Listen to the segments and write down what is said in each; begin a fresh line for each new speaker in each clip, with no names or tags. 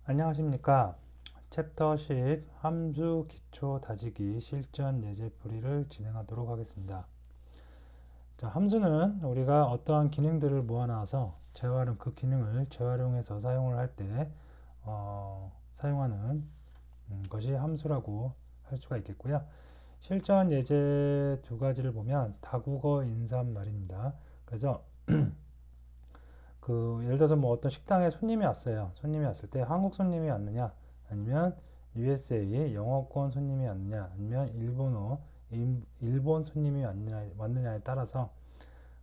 안녕하십니까. 챕터 10 함수 기초 다지기 실전 예제 풀이를 진행하도록 하겠습니다. 자, 함수는 우리가 어떠한 기능들을 모아놔서 그 기능을 재활용해서 사용을 할 때 사용하는 것이 함수라고 할 수가 있겠고요. 실전 예제 두 가지를 보면 다국어 인사말입니다. 그래서 예를 들어서 뭐 어떤 식당에 손님이 왔어요. 손님이 왔을 때 한국 손님이 왔느냐, 아니면 USA 영어권 손님이 왔느냐, 아니면 일본 손님이 왔느냐에 따라서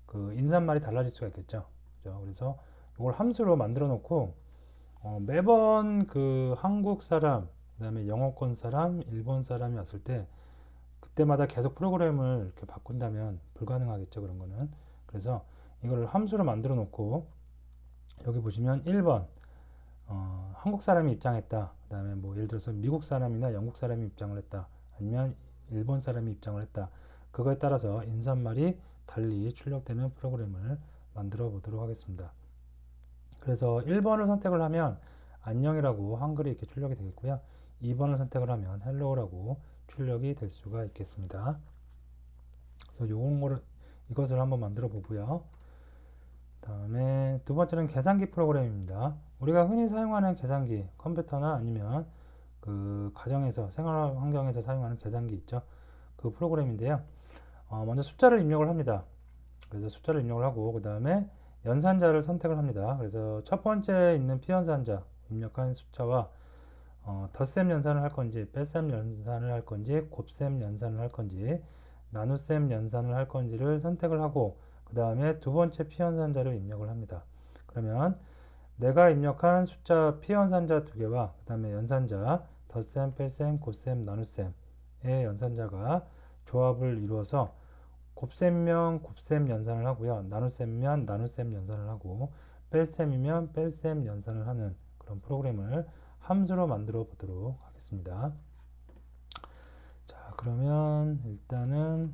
그 인사말이 달라질 수가 있겠죠. 그죠? 그래서 이걸 함수로 만들어 놓고 매번 그 한국 사람, 그다음에 영어권 사람, 일본 사람이 왔을 때 그때마다 계속 프로그램을 이렇게 바꾼다면 불가능하겠죠. 그런 거는. 그래서 이거를 함수로 만들어 놓고 여기 보시면 1번 한국 사람이 입장했다. 그 다음에 뭐 예를 들어서 미국 사람이나 영국 사람이 입장을 했다. 아니면 일본 사람이 입장을 했다. 그거에 따라서 인사말이 달리 출력되는 프로그램을 만들어 보도록 하겠습니다. 그래서 1번을 선택을 하면 안녕이라고 한글이 이렇게 출력이 되겠고요. 2번을 선택을 하면 헬로우라고 출력이 될 수가 있겠습니다. 그래서 이것을 한번 만들어 보고요. 다음에 두 번째는 계산기 프로그램입니다. 우리가 흔히 사용하는 계산기, 컴퓨터나 아니면 그 가정에서 생활 환경에서 사용하는 계산기 있죠. 그 프로그램인데요. 먼저 숫자를 입력을 합니다. 그래서 숫자를 입력을 하고 그 다음에 연산자를 선택을 합니다. 그래서 첫 번째 있는 피연산자 입력한 숫자와 덧셈 연산을 할 건지 뺄셈 연산을 할 건지 곱셈 연산을 할 건지 나눗셈 연산을 할 건지를 선택을 하고 그 다음에 두 번째 피연산자를 입력을 합니다. 그러면 내가 입력한 숫자 피연산자 두 개와 그 다음에 연산자 덧셈, 뺄셈, 곱셈, 나눗셈의 연산자가 조합을 이루어서 곱셈이면 곱셈 연산을 하고요. 나눗셈이면 나눗셈 연산을 하고 뺄셈이면 뺄셈 연산을 하는 그런 프로그램을 함수로 만들어 보도록 하겠습니다. 자, 그러면 일단은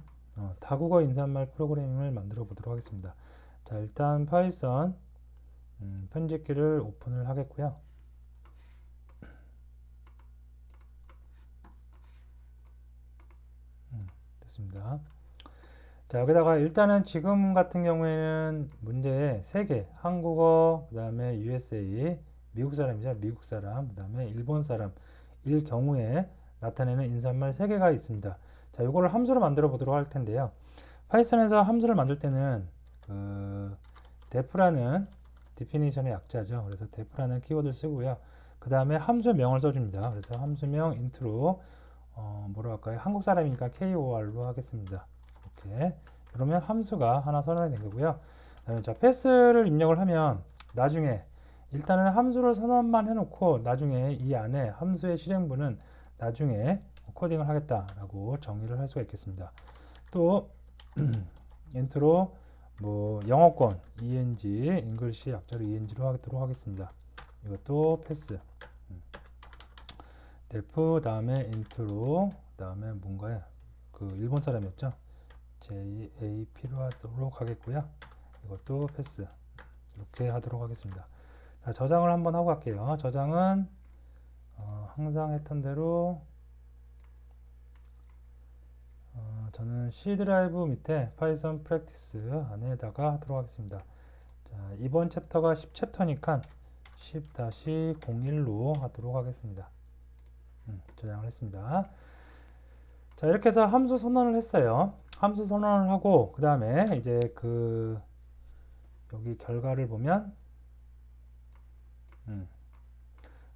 다국어 인사말 프로그램을 만들어 보도록 하겠습니다. 자, 일단 파이썬 편집기를 오픈을 하겠고요. 됐습니다. 자, 여기다가 일단은 지금 같은 경우에는 문제에 3개, 한국어, 그 다음에 USA, 미국 사람이죠. 미국 사람, 그 다음에 일본 사람, 일 경우에 나타내는 인사말 3개가 있습니다. 자, 이거를 함수로 만들어 보도록 할 텐데요. 파이썬에서 함수를 만들 때는 def라는 definition의 약자죠. 그래서 def라는 키워드를 쓰고요. 그 다음에 함수명을 써줍니다. 그래서 함수명 int로 뭐로 할까요? 한국 사람이니까 KOR로 하겠습니다. 이렇게 그러면 함수가 하나 선언이 된 거고요. 그다음에 자, 패스를 입력을 하면 나중에 일단은 함수를 선언만 해놓고 나중에 이 안에 함수의 실행부는 나중에 코딩을 하겠다라고 정의를 할 수가 있겠습니다. 또 인트로 뭐 영어권 ENG 약자로 ENG로 하도록 하겠습니다. 이것도 패스. def 다음에 인트로 다음에 뭔가요? 그 일본 사람이었죠. JAP로 하도록 하겠고요. 이것도 패스. 이렇게 하도록 하겠습니다. 자, 저장을 한번 하고 갈게요. 저장은 항상 했던 대로 저는 C 드라이브 밑에 파이썬 프랙티스 안에다가 하도록 하겠습니다. 자, 이번 챕터가 10챕터니까 10-01로 하도록 하겠습니다. 저장을 했습니다. 자, 이렇게 해서 함수 선언을 했어요. 함수 선언을 하고 그 다음에 이제 여기 결과를 보면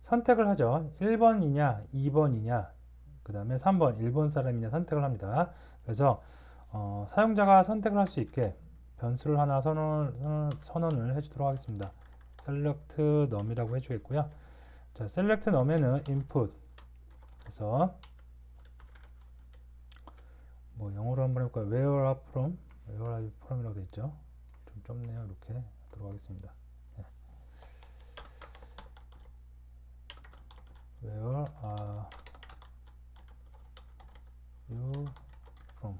선택을 하죠. 1번이냐 2번이냐 그 다음에 3번 일본 사람이냐 선택을 합니다. 그래서 사용자가 선택을 할 수 있게 변수를 하나 선언을 해주도록 하겠습니다. select num이라고 해주겠고요. 자, select num에는 input 그래서 뭐 영어로 한번 해볼까요? where are you from이라고 되어 있죠. 좀 좁네요. 이렇게 하도록 하겠습니다. 네. where are you from?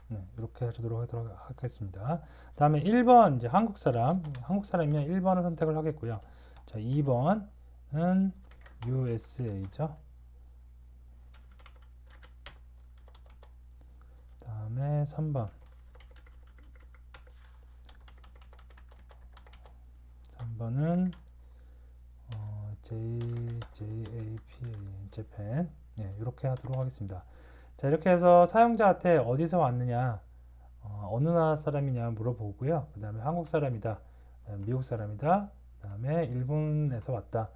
네, 이렇게 해주도록 하겠습니다. 다음에 1번 이제 한국 사람이면 1번을 선택을 하겠고요. 자, 2번 USA죠. 다음에 3번. 3번은 JAPA, 재팬. 네, 이렇게 하도록 하겠습니다. 자, 이렇게 해서 사용자한테 어디서 왔느냐, 어느 나라 사람이냐 물어보고요. 그 다음에 한국 사람이다, 그다음에 미국 사람이다, 그 다음에 일본에서 왔다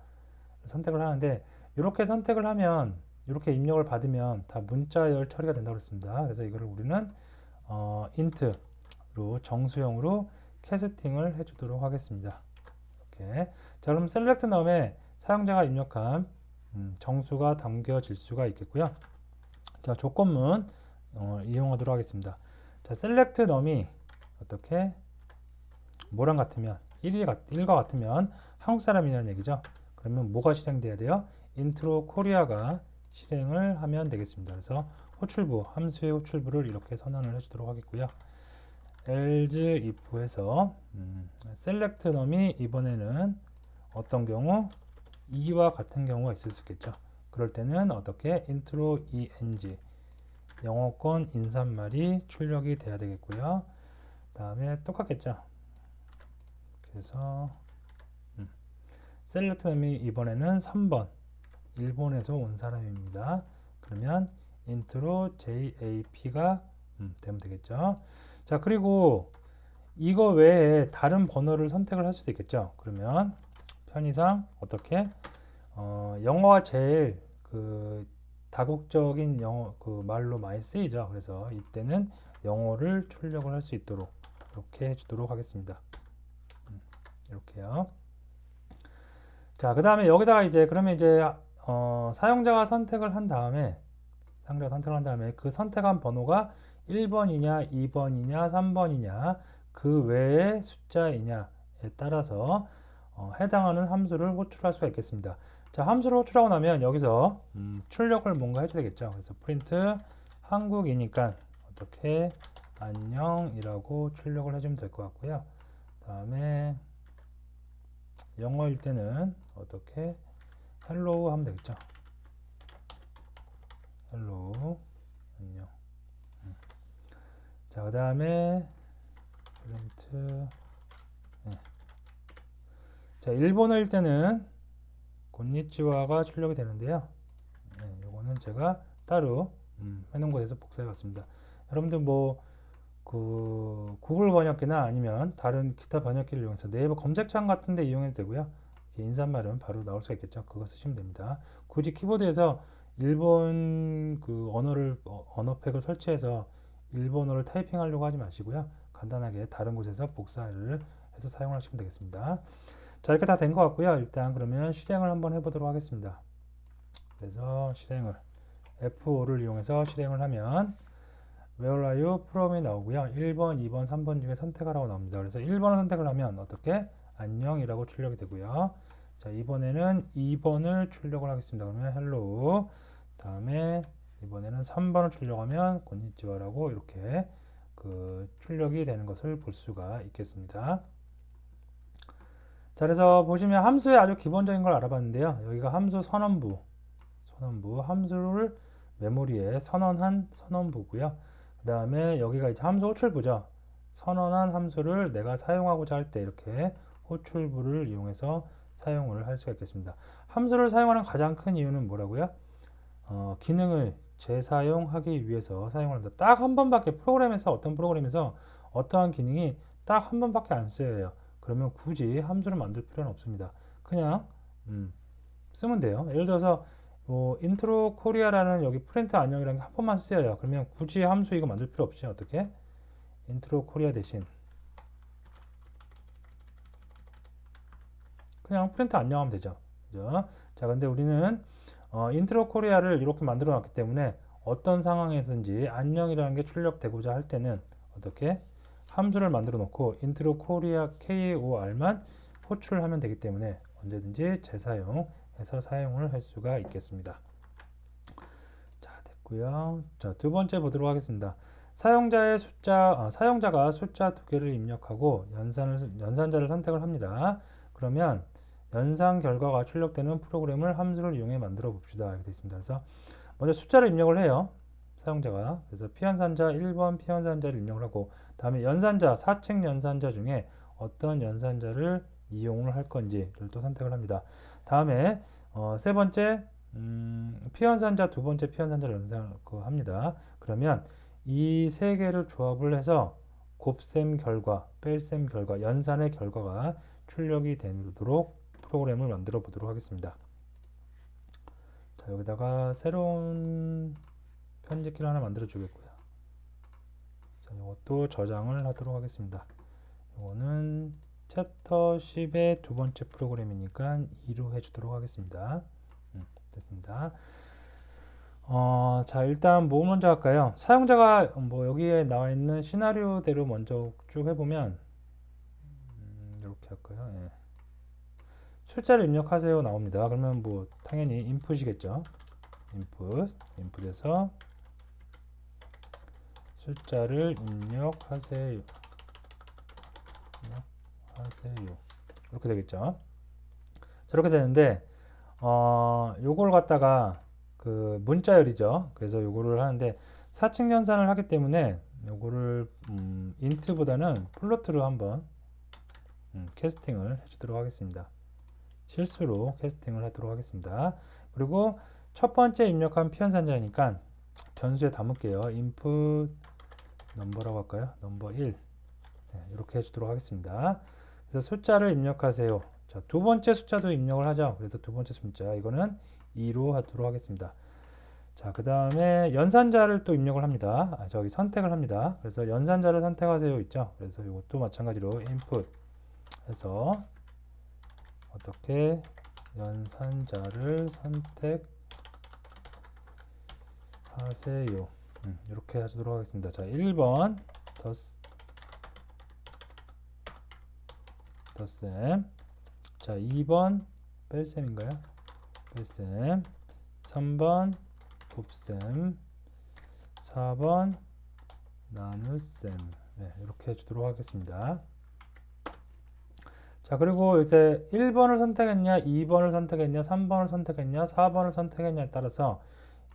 선택을 하는데, 이렇게 선택을 하면, 이렇게 입력을 받으면 다 문자열 처리가 된다고 했습니다. 그래서 이거를 우리는 int로 정수형으로 캐스팅을 해주도록 하겠습니다. 이렇게. 자, 그럼 셀렉트 넘에 사용자가 입력한 정수가 담겨질 수가 있겠고요. 자, 조건문 이용하도록 하겠습니다. 자, 셀렉트 넘이 어떻게 뭐랑 같으면 1과 같으면 한국 사람이라는 얘기죠. 그러면 뭐가 실행돼야 돼요? 인트로 코리아가 실행을 하면 되겠습니다. 그래서 호출부, 함수의 호출부를 이렇게 선언을 해주도록 하겠고요. else if에서 select num이 이번에는 어떤 경우 2와 같은 경우가 있을 수 있겠죠. 그럴 때는 어떻게 intro eng 영어권 인사말이 출력이 돼야 되겠고요. 다음에 똑같겠죠. 그래서 select num이 이번에는 3번 일본에서 온 사람입니다. 그러면 intro jap가 되면 되겠죠. 자, 그리고 이거 외에 다른 번호를 선택을 할 수도 있겠죠. 그러면 편의상 어떻게 영어가 제일 그 다국적인 영어 그 말로 많이 쓰이죠. 그래서 이때는 영어를 출력을 할 수 있도록 이렇게 해주도록 하겠습니다. 이렇게요. 자, 그 다음에 여기다가 이제 그러면 이제 사용자가 선택을 한 다음에 그 선택한 번호가 1번이냐 2번이냐 3번이냐 그 외의 숫자이냐에 따라서 해당하는 함수를 호출할 수가 있겠습니다. 자, 함수를 호출하고 나면 여기서 출력을 뭔가 해줘야 되겠죠. 그래서 프린트 한국이니까 어떻게 안녕이라고 출력을 해주면 될 것 같고요. 다음에 영어일 때는 어떻게 헬로우 하면 되겠죠. 헬로우 안녕. 자, 그 다음에 프린트 자, 일본어일 때는 곤니치와가 출력이 되는데요. 요거는 제가 따로 해놓은 곳에서 복사해 봤습니다. 여러분들 뭐 그 구글 번역기나 아니면 다른 기타 번역기를 이용해서 네이버 검색창 같은 데 이용해도 되고요. 인사말은 바로 나올 수 있겠죠. 그거 쓰시면 됩니다. 굳이 키보드에서 일본 그 언어팩을 설치해서 일본어를 타이핑하려고 하지 마시고요. 간단하게 다른 곳에서 복사를 해서 사용하시면 되겠습니다. 자, 이렇게 다 된 것 같고요. 일단 그러면 실행을 한번 해보도록 하겠습니다. 그래서 실행을 F5를 이용해서 실행을 하면 Where are you from이 나오고요. 1번, 2번, 3번 중에 선택하라고 나옵니다. 그래서 1번을 선택을 하면 어떻게 안녕이라고 출력이 되고요. 자, 이번에는 2번을 출력을 하겠습니다. 그러면 hello. 다음에 이번에는 3번을 출력하면 곤니치와라고 이렇게 그 출력이 되는 것을 볼 수가 있겠습니다. 자, 그래서 보시면 함수의 아주 기본적인 걸 알아봤는데요. 여기가 함수 선언부 함수를 메모리에 선언한 선언부고요. 그 다음에 여기가 이제 함수 호출부죠. 선언한 함수를 내가 사용하고자 할 때 이렇게 호출부를 이용해서 사용을 할 수가 있겠습니다. 함수를 사용하는 가장 큰 이유는 뭐라고요? 기능을 재사용하기 위해서 사용을 합니다. 딱 한 번밖에 어떤 프로그램에서 어떠한 기능이 딱 한 번밖에 안 쓰여요. 그러면 굳이 함수를 만들 필요는 없습니다. 그냥 쓰면 돼요. 예를 들어서 인트로 코리아라는 여기 프린트 안녕이라는 게 한 번만 쓰여요. 그러면 굳이 함수 이거 만들 필요 없이 어떻게 인트로 코리아 대신 그냥 프린트 안녕하면 되죠. 그죠? 자, 근데 우리는 인트로 코리아를 이렇게 만들어 놨기 때문에 어떤 상황에서든지 안녕이라는 게 출력되고자 할 때는 어떻게 함수를 만들어 놓고 인트로 코리아 KOR만 호출하면 되기 때문에 언제든지 재사용해서 사용을 할 수가 있겠습니다. 자, 됐고요. 자, 두 번째 보도록 하겠습니다. 사용자가 숫자 두 개를 입력하고 연산자를 선택을 합니다. 그러면 연산 결과가 출력되는 프로그램을 함수를 이용해 만들어 봅시다. 이렇게 되어 있습니다. 그래서 먼저 숫자를 입력을 해요. 사용자가. 그래서 피연산자 1번 피연산자를 입력을 하고 다음에 연산자, 사칙 연산자 중에 어떤 연산자를 이용을 할 건지를 또 선택을 합니다. 다음에 세 번째 피연산자, 두 번째 피연산자를 연산을 합니다. 그러면 이 세 개를 조합을 해서 곱셈 결과, 뺄셈 결과, 연산의 결과가 출력이 되도록 프로그램을 만들어 보도록 하겠습니다. 자, 여기다가 새로운 편집기를 하나 만들어 주겠고요. 자, 이것도 저장을 하도록 하겠습니다. 이거는 챕터 10의 두 번째 프로그램이니까 2로 해주도록 하겠습니다. 됐습니다. 자, 일단 뭐 먼저 할까요? 사용자가 뭐 여기에 나와 있는 시나리오대로 먼저 쭉 해보면 이렇게 할까요? 예. 숫자를 입력하세요 나옵니다. 그러면 뭐 당연히 인풋이겠죠. 인풋에서 숫자를 입력하세요. 이렇게 되겠죠. 저렇게 되는데 요걸 갖다가 그 문자열이죠. 그래서 요거를 하는데 사칙 연산을 하기 때문에 요거를 인트보다는 플로트로 한번 캐스팅을 해주도록 하겠습니다. 실수로 캐스팅을 하도록 하겠습니다. 그리고 첫 번째 입력한 피연산자니까 변수에 담을게요. input 넘버라고 할까요? 넘버 1 네, 이렇게 해주도록 하겠습니다. 그래서 숫자를 입력하세요. 자, 두 번째 숫자도 입력을 하죠. 그래서 두 번째 숫자 이거는 2로 하도록 하겠습니다. 자, 그 다음에 연산자를 또 입력을 합니다. 저기 선택을 합니다. 그래서 연산자를 선택하세요 있죠. 그래서 이것도 마찬가지로 input 해서 어떻게 연산자를 선택하세요. 이렇게 하도록 하겠습니다. 자, 1번 덧셈. 자, 2번 뺄셈인가요? 뺄셈. 3번 곱셈. 4번 나눗셈. 네, 이렇게 해주도록 하겠습니다. 자, 그리고 이제 1번을 선택했냐, 2번을 선택했냐, 3번을 선택했냐, 4번을 선택했냐에 따라서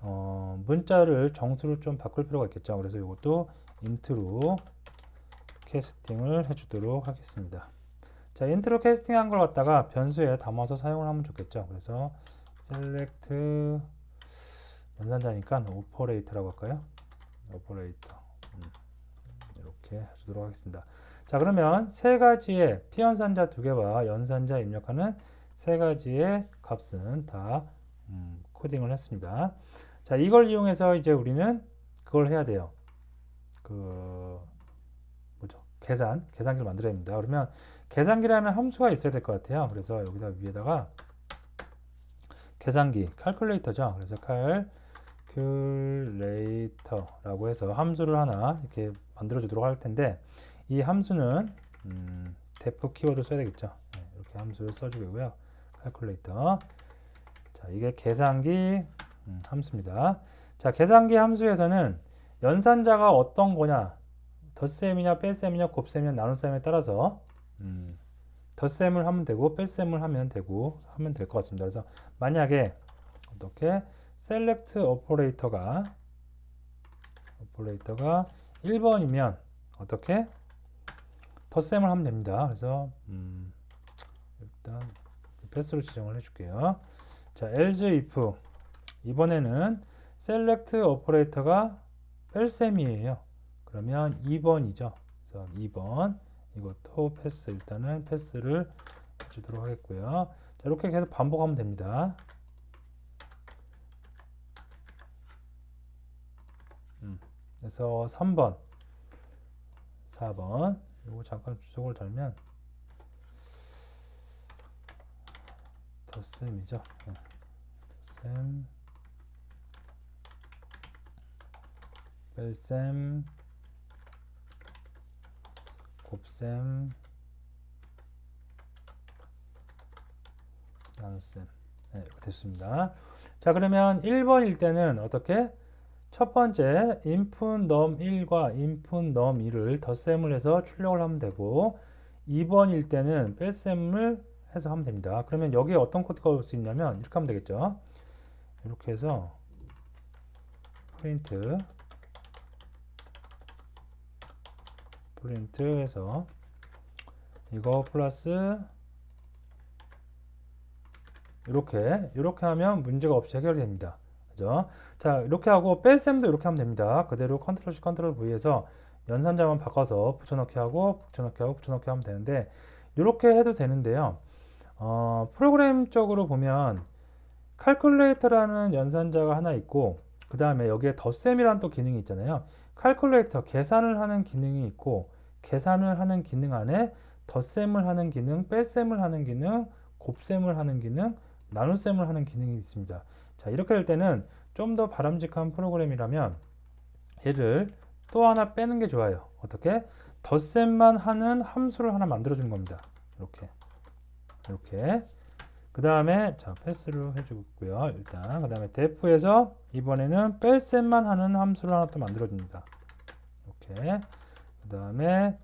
문자를 정수로 좀 바꿀 필요가 있겠죠. 그래서 이것도 인트로 캐스팅을 해주도록 하겠습니다. 자, 인트로 캐스팅한 걸 갖다가 변수에 담아서 사용을 하면 좋겠죠. 그래서 select 연산자니까 오퍼레이터라고 할까요? 오퍼레이터 이렇게 해주도록 하겠습니다. 자, 그러면 세 가지의 피연산자 두 개와 연산자 입력하는 세 가지의 값은 다 코딩을 했습니다. 자, 이걸 이용해서 이제 우리는 그걸 해야 돼요. 계산기를 만들어야 됩니다. 그러면 계산기라는 함수가 있어야 될 것 같아요. 그래서 여기다 위에다가 계산기, calculator죠. 그래서 calculator라고 해서 함수를 하나 이렇게 만들어 주도록 할 텐데 이 함수는 def 키워드 써야 되겠죠. 네, 이렇게 함수를 써주고요. calculator. 자, 이게 계산기 함수입니다. 자, 계산기 함수에서는 연산자가 어떤 거냐, 덧셈이냐, 뺄셈이냐, 곱셈이냐, 나눗셈에 따라서 덧셈을 하면 되고 뺄셈을 하면 될 것 같습니다. 그래서 만약에 어떻게 select 오퍼레이터가 1번이면 어떻게 덧셈을 하면 됩니다. 그래서 일단 패스로 지정을 해줄게요. 자, else if 이번에는 select 오퍼레이터가 뺄셈이에요. 그러면 2번이죠. 그래서 2번 이것도 패스, 일단은 패스를 해주도록 하겠고요. 자, 이렇게 계속 반복하면 됩니다. 그래서 3번 4번 이거 잠깐 주석을 달면 덧셈이죠. 덧셈 뺄셈 곱셈 나눗셈. 네, 됐습니다. 자, 그러면 1번일 때는 어떻게 첫 번째 input num1과 input num2를 덧셈을 해서 출력을 하면 되고 2번일 때는 뺄셈을 해서 하면 됩니다. 그러면 여기에 어떤 코드가 올 수 있냐면 이렇게 하면 되겠죠. 이렇게 해서 프린트 해서 이거 플러스 이렇게 하면 문제가 없이 해결이 됩니다. 그죠? 자, 이렇게 하고 뺄셈도 이렇게 하면 됩니다. 그대로 컨트롤 C 컨트롤 V에서 연산자만 바꿔서 붙여넣기 하고 붙여넣기 하고 붙여넣기 하면 되는데 이렇게 해도 되는데요. 프로그램적으로 보면 칼큘레이터라는 연산자가 하나 있고 그 다음에 여기에 덧셈이라는 또 기능이 있잖아요. 칼큘레이터 계산을 하는 기능이 있고 계산을 하는 기능 안에 덧셈을 하는 기능, 뺄셈을 하는 기능, 곱셈을 하는 기능, 나눗셈을 하는 기능이 있습니다. 자, 이렇게 될 때는 좀 더 바람직한 프로그램이라면 얘를 또 하나 빼는 게 좋아요. 어떻게? 덧셈만 하는 함수를 하나 만들어 주는 겁니다. 이렇게 그 다음에 자 패스로 해주고요. 일단 그 다음에 def에서 이번에는 뺄셈만 하는 함수를 하나 또 만들어 줍니다. 이렇게 그 다음에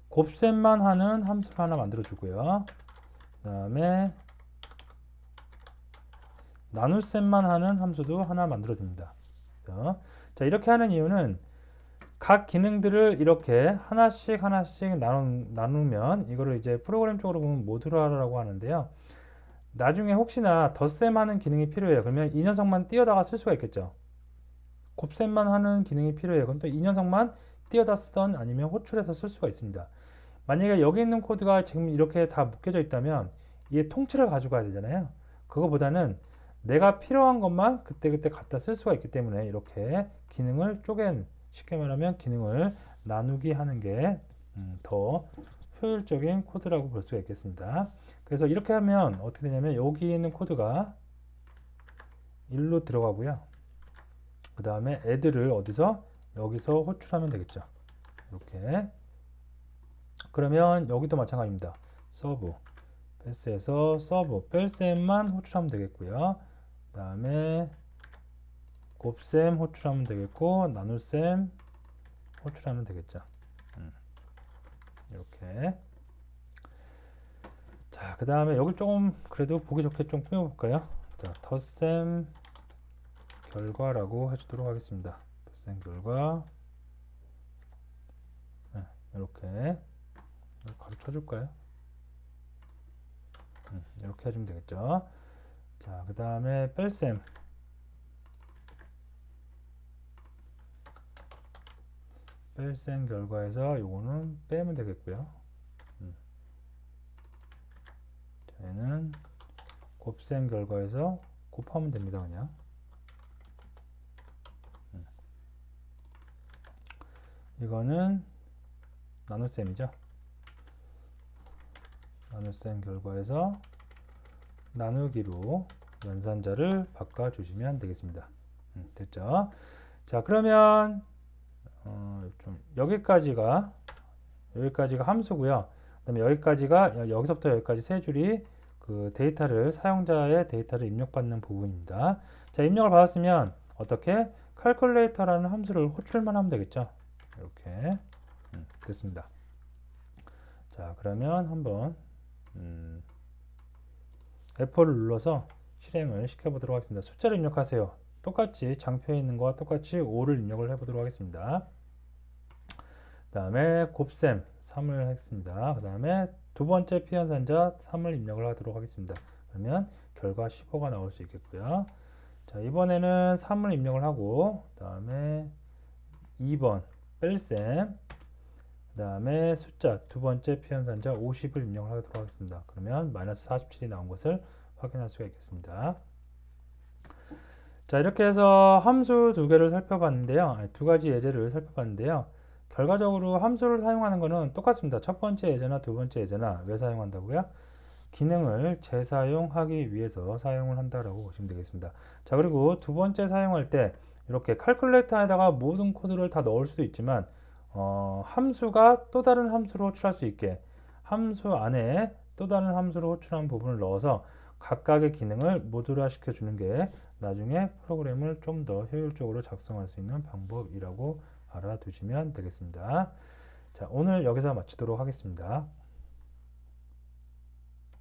곱셈만 하는 함수를 하나 만들어 주고요. 그 다음에 나눗셈만 하는 함수도 하나 만들어 줍니다. 자, 이렇게 하는 이유는 각 기능들을 이렇게 하나씩 나누면 이거를 이제 프로그램 쪽으로 보면 모듈화라고 하는데요. 나중에 혹시나 덧셈 하는 기능이 필요해요. 그러면 이 녀석만 띄어다가 쓸 수가 있겠죠. 곱셈만 하는 기능이 필요해요. 그럼 또 이 녀석만 띄어다 쓰던 아니면 호출해서 쓸 수가 있습니다. 만약에 여기 있는 코드가 지금 이렇게 다 묶여져 있다면 이게 통째를 가져가야 되잖아요. 그거보다는 내가 필요한 것만 그때그때 갖다 쓸 수가 있기 때문에 이렇게 기능을 쉽게 말하면 기능을 나누기 하는 게 더 효율적인 코드라고 볼 수가 있겠습니다. 그래서 이렇게 하면 어떻게 되냐면 여기 있는 코드가 1로 들어가고요. 그 다음에 애들을 여기서 호출하면 되겠죠. 이렇게 그러면 여기도 마찬가지입니다. 서브 패스에서 서브 뺄셈만 호출하면 되겠고요. 그 다음에 곱셈 호출하면 되겠고 나눗셈 호출하면 되겠죠. 이렇게 자, 그 다음에 여기 조금 그래도 보기 좋게 좀 꾸며볼까요? 자, 덧셈 결과라고 해주도록 하겠습니다. 덧셈 결과 이렇게 가르쳐줄까요? 이렇게 해주면 되겠죠. 자, 그 다음에 뺄셈 결과에서 요거는 빼면 되겠고요. 얘는 곱셈 결과에서 곱하면 됩니다. 그냥 이거는 나눗셈이죠. 나눗셈 결과에서 나누기로 연산자를 바꿔주시면 되겠습니다. 됐죠? 자, 그러면 여기까지가 함수고요. 그다음에 여기서부터 여기까지 세 줄이 그 사용자의 데이터를 입력받는 부분입니다. 자, 입력을 받았으면 어떻게 칼큘레이터라는 함수를 호출만 하면 되겠죠. 이렇게 됐습니다. 자, 그러면 한번 F4를 눌러서 실행을 시켜보도록 하겠습니다. 숫자를 입력하세요. 똑같이 장표에 있는 것과 똑같이 5를 입력을 해보도록 하겠습니다. 그 다음에 곱셈 3을 했습니다. 그 다음에 두 번째 피연산자 3을 입력을 하도록 하겠습니다. 그러면 결과 15가 나올 수 있겠고요. 자, 이번에는 3을 입력을 하고 그 다음에 2번 뺄셈 그 다음에 숫자 두 번째 피연산자 50을 입력을 하도록 하겠습니다. 그러면 마이너스 47이 나온 것을 확인할 수가 있겠습니다. 자, 이렇게 해서 함수 두 개를 살펴봤는데요. 두 가지 예제를 살펴봤는데요. 결과적으로 함수를 사용하는 것은 똑같습니다. 첫 번째 예제나 두 번째 예제나 왜 사용한다고요? 기능을 재사용하기 위해서 사용을 한다라고 보시면 되겠습니다. 자, 그리고 두 번째 사용할 때 이렇게 칼큘레이터에다가 모든 코드를 다 넣을 수도 있지만 함수가 또 다른 함수로 호출할 수 있게 함수 안에 또 다른 함수로 호출한 부분을 넣어서 각각의 기능을 모듈화 시켜주는 게 나중에 프로그램을 좀 더 효율적으로 작성할 수 있는 방법이라고 알아두시면 되겠습니다. 자, 오늘 여기서 마치도록 하겠습니다.